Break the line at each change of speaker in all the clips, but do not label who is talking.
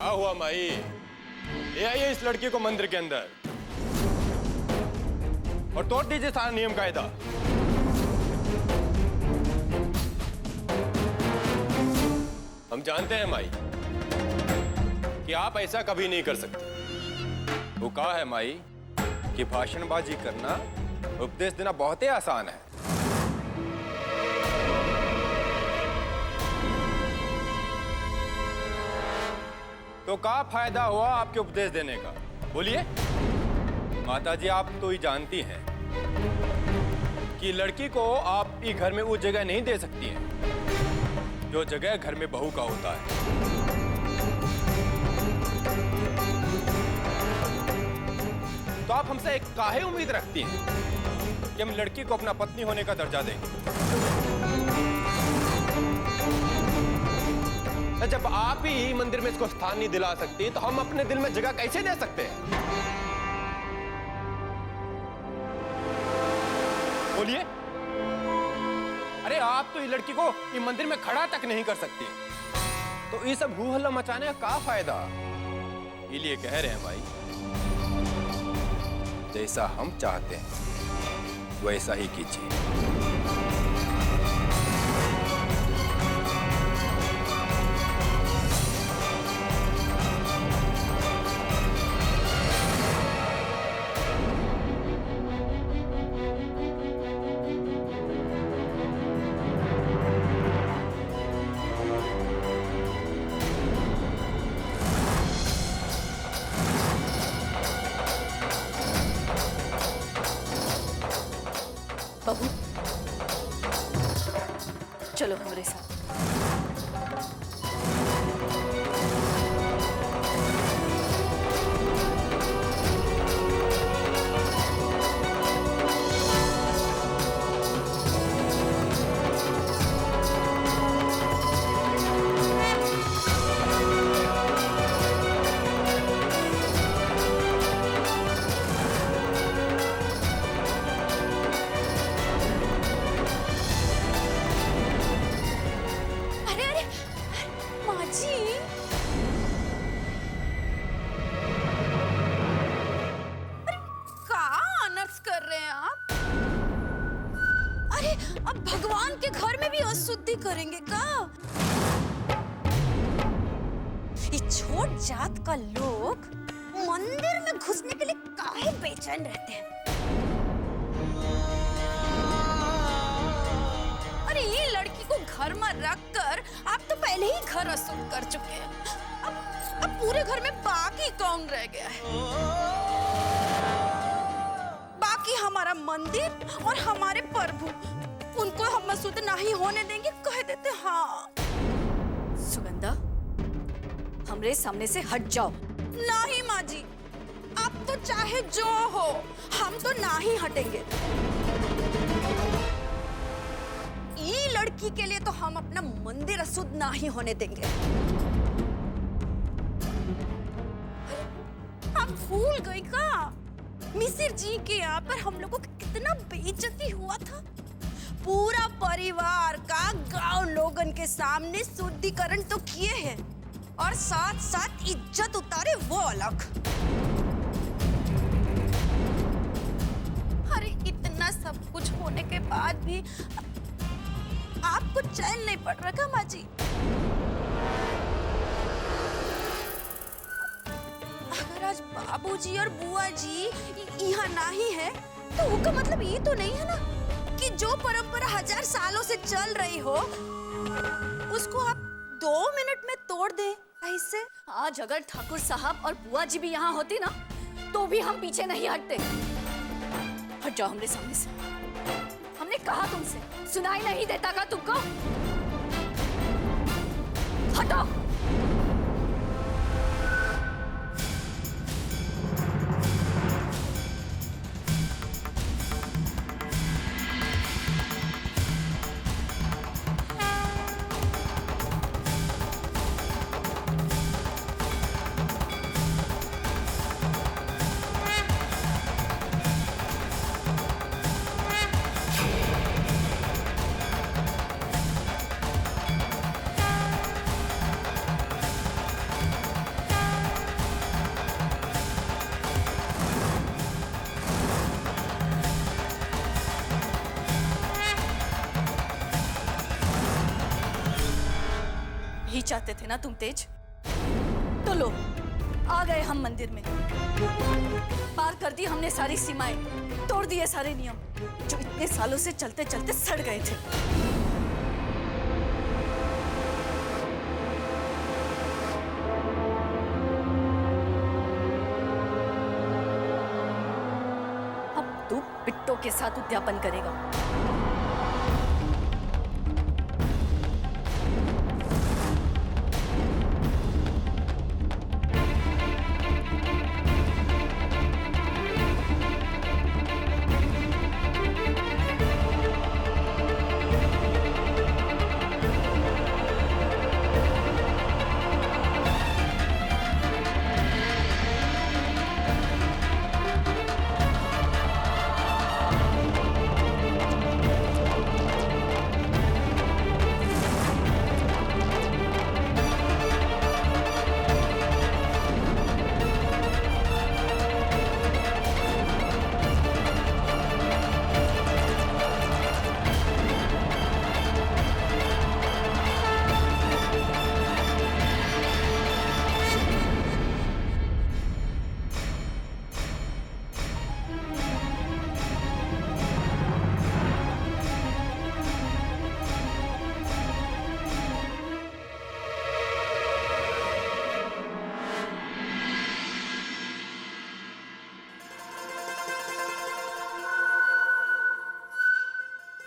क्या हुआ माई? ले आइए इस लड़की को मंदिर के अंदर और तोड़ दीजिए सारा नियम कायदा। हम जानते हैं माई कि आप ऐसा कभी नहीं कर सकते। वो कहा है माई कि भाषणबाजी करना, उपदेश देना बहुत ही आसान है। तो क्या फायदा हुआ आपके उपदेश देने का? बोलिए। माताजी आप तो ही जानती हैं कि लड़की को आप ही घर में वो जगह नहीं दे सकती हैं जो जगह घर में बहू का होता है। तो आप हमसे एक काहे उम्मीद रखती हैं कि हम लड़की को अपना पत्नी होने का दर्जा देंगे? जब आप ही मंदिर में इसको स्थान नहीं दिला सकती तो हम अपने दिल में जगह कैसे दे सकते हैं? बोलिए। अरे आप तो ये लड़की को ये मंदिर में खड़ा तक नहीं कर सकती, तो ये सब हू हल्ला मचाने का क्या फायदा? इसलिए कह रहे हैं भाई, जैसा हम चाहते हैं वैसा ही कीजिए।
बहू, चलो हमारे साथ। अब भगवान के घर में भी अशुद्धि करेंगे का? ये छोट जात का लोग मंदिर में घुसने के लिए काहे बेचैन रहते हैं? अरे ये लड़की को घर में रखकर आप तो पहले ही घर अशुद्ध कर चुके हैं। अब पूरे घर में बाकी कौन रह गया है? बाकी हमारा मंदिर और हमारे प्रभु, उनको हम अशुद्ध नहीं होने देंगे, कह देते। हाँ सुगंधा, हमरे सामने से हट जाओ। नहीं माँ जी, आप तो चाहे जो हो, हम तो नहीं हटेंगे। ये लड़की के लिए तो हम अपना मंदिर अशुद्ध नहीं होने देंगे। आप भूल गई का? मिसिर जी के यहाँ पर हम लोगों को कितना बेइज्जती हुआ था। पूरा परिवार का गांव लोगन के सामने शुद्धिकरण तो किए हैं और साथ साथ इज्जत उतारे वो अलग। अरे इतना सब कुछ होने के बाद भी आपको चैन नहीं पड़ रहा क्या माँ जी? अगर आज बाबूजी और बुआ जी यहाँ नहीं है तो उसका मतलब ये तो नहीं है ना कि जो परंपरा 1000 सालों से चल रही हो उसको आप 2 मिनट में तोड़ दे ऐसे?
आज अगर ठाकुर साहब और बुआ जी भी यहाँ होती ना तो भी हम पीछे नहीं हटते। हट जाओ हमरे सामने से। हमने कहा तुमसे, सुनाई नहीं देता का तुमको? हटो।
चाहते थे ना तुम तेज? तो लो, आ गए हम मंदिर में। पार कर दी हमने सारी सीमाएं, तोड़ दिए सारे नियम जो इतने सालों से चलते चलते सड़ गए थे। अब तू पिट्टों के साथ उद्यापन करेगा।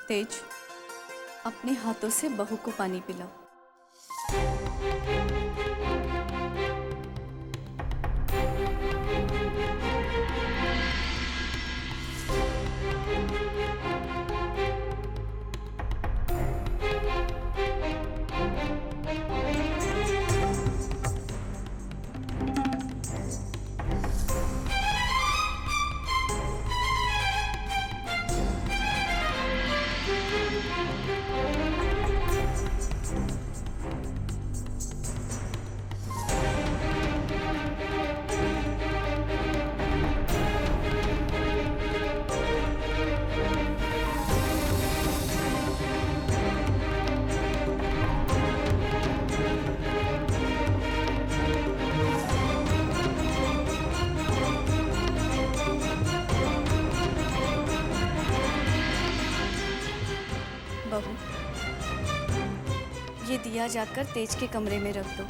तेज, अपने हाथों से बहू को पानी पिलाओ। बहू, ये दिया जाकर तेज के कमरे में रख दो।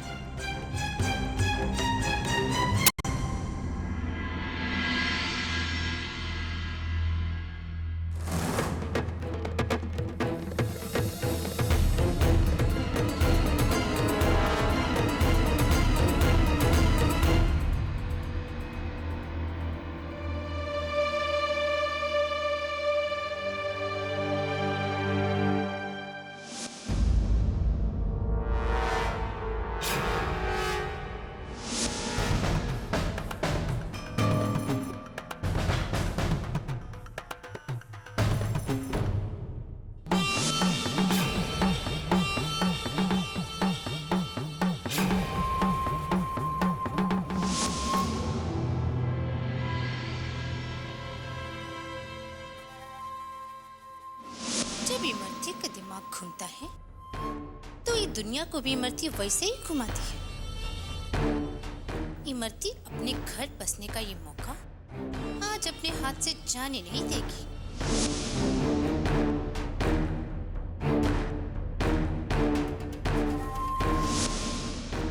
जब इमरती का दिमाग घूमता है तो ये दुनिया को भी इमरती वैसे ही घुमाती है। इमरती अपने घर बसने का ये मौका आज अपने हाथ से जाने नहीं देगी।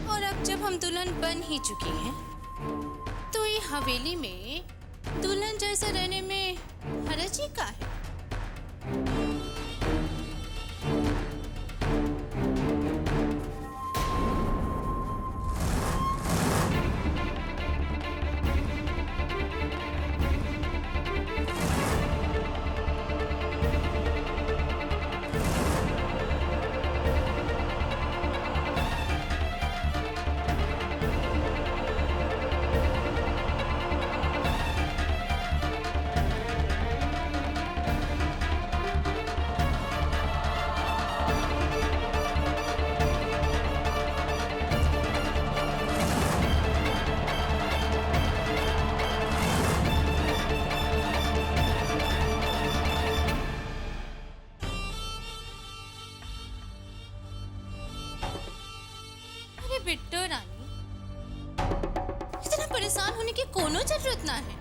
और अब जब हम दुल्हन बन ही चुकी हैं, तो ये हवेली में दुल्हन जैसा रहने में हरज ही का है। की कोनो जरूरत ना है।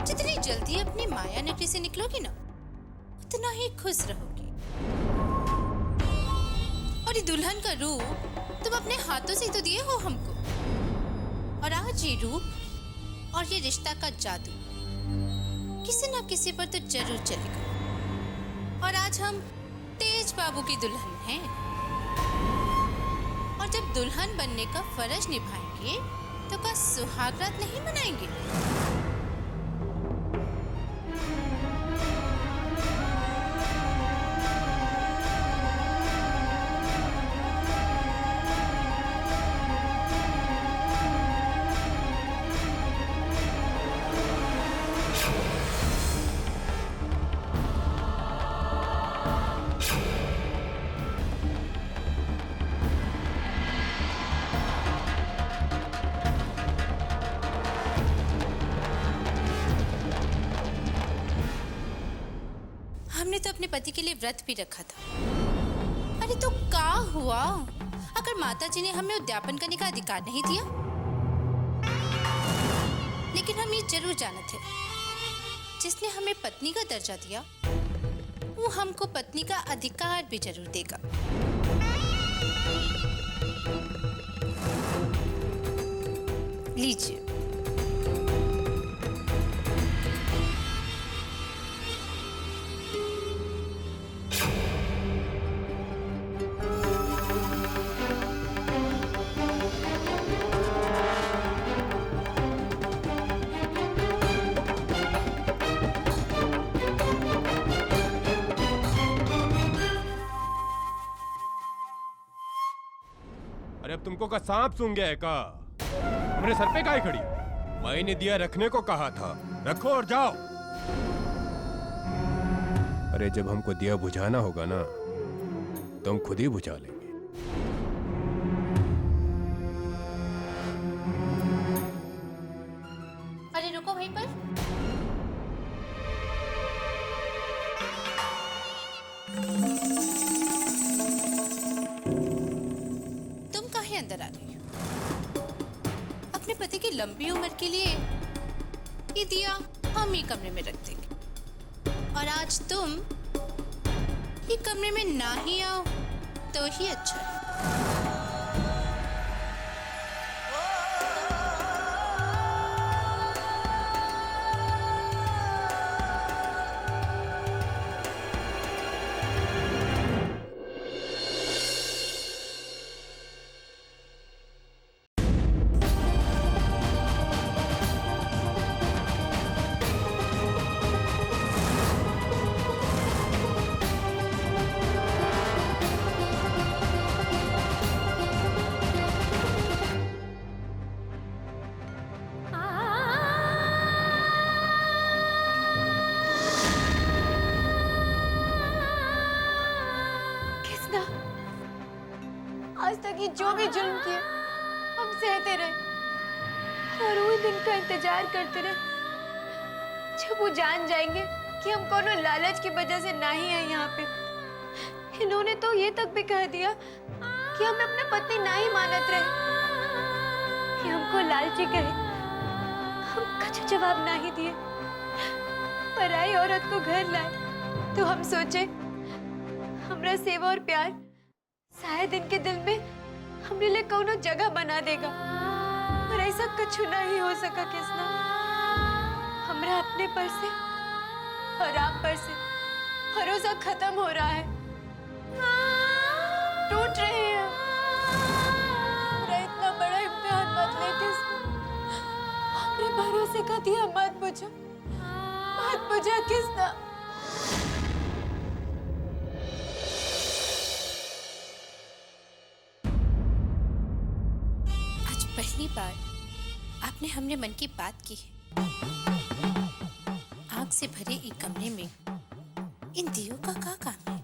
जितनी जल्दी अपनी माया नगरी से निकलोगी ना, उतना ही खुश रहोगी। और ये दुल्हन का रूप तुम अपने हाथों से तो दिए हो हमको, और आज ये रूप और ये रिश्ता का जादू किसी ना किसी पर तो जरूर चलेगा। और आज हम तेज बाबू की दुल्हन हैं, और जब दुल्हन बनने का फर्ज निभाएंगे तो क्या सुहाग रात नहीं मनाएंगे? हमने तो अपने पति के लिए व्रत भी रखा था। अरे तो क्या हुआ अगर माताजी ने हमें उद्यापन करने का अधिकार नहीं दिया? लेकिन हम ये जरूर जानते थे, जिसने हमें पत्नी का दर्जा दिया वो हमको पत्नी का अधिकार भी जरूर देगा। लीजिए।
अरे अब तुमको का सांप सूंघ गया है का? हमने सर पे काहे खड़ी? मैंने दिया रखने को कहा था, रखो और जाओ। अरे जब हमको दिया बुझाना होगा ना तो हम खुद ही बुझा लेंगे।
अरे रुको वहीं पर। तुम काहे अंदर आ रही हो? अपने पति की लंबी उम्र के लिए ये दिया हम ही कमरे में रख देंगे, और आज तुम ये कमरे में ना ही आओ तो ही अच्छा है।
आज तक ये जो भी जुल्म किए हम सहते रहे, और वो दिन का इंतजार करते रहे जब वो जान जाएंगे कि हम कोनो लालच की वजह से नहीं है यहाँ पे। इन्होंने तो ये तक भी कह दिया कि हमें अपने पति नहीं मानत रहे, कि हमको लालची कहे। हम कुछ जवाब नहीं दिए, पराई औरत को घर लाए तो हम सोचे हमरा सेवा और प्यार शायद इनके दिल में हमरे लिए कोनो जगह बना देगा, पर ऐसा कुछ नहीं हो सका। कृष्णा, हमरा अपने पर से और आप पर से भरोसा खत्म हो रहा है, टूट रहे हैं। मेरा इतना बड़ा इम्तिहान मत ले कृष्णा, हमरे भरोसे का दिया मत बुझा कृष्णा।
पहली बार आपने हमने मन की बात की है। आग से भरे एक कमरे में इन दियों का क्या काम है?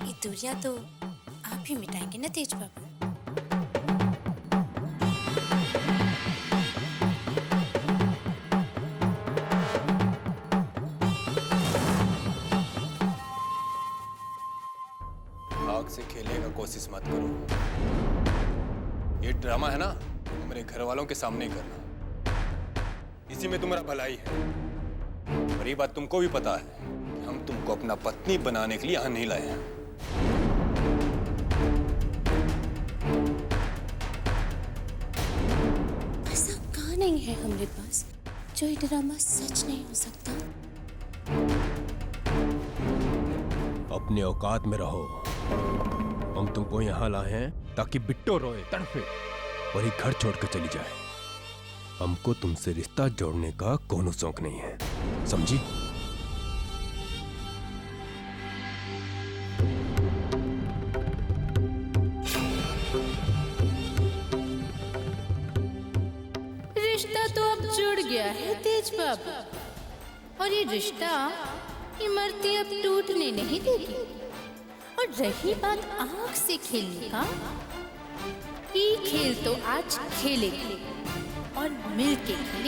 ये दूरियां तो आप ही मिटाएंगे ना तेज बाबू।
आग से खेलने का कोशिश मत करो। ये ड्रामा है ना, हमारे घर वालों के सामने करना। इसी में तुम्हारा भलाई है। और ये बात तुमको भी पता है कि हम तुमको अपना पत्नी बनाने के लिए यहाँ नहीं लाए हैं।
ऐसा कहाँ नहीं है हमारे पास जो ये ड्रामा सच नहीं हो सकता।
अपने औकात में रहो। हम तुमको यहाँ लाए हैं ताकि बिट्टो रोए, तड़फे और ये घर छोड़कर चली जाए। हमको तुमसे रिश्ता जोड़ने का कोनो शौक नहीं है, समझी?
रिश्ता तो अब जुड़ गया है तेज बाबा, और ये रिश्ता इमरती अब टूटने नहीं देगी। और रही बात आंख से खेलने का, ये खेल तो आज खेलेंगे और मिलके खेलेंगे।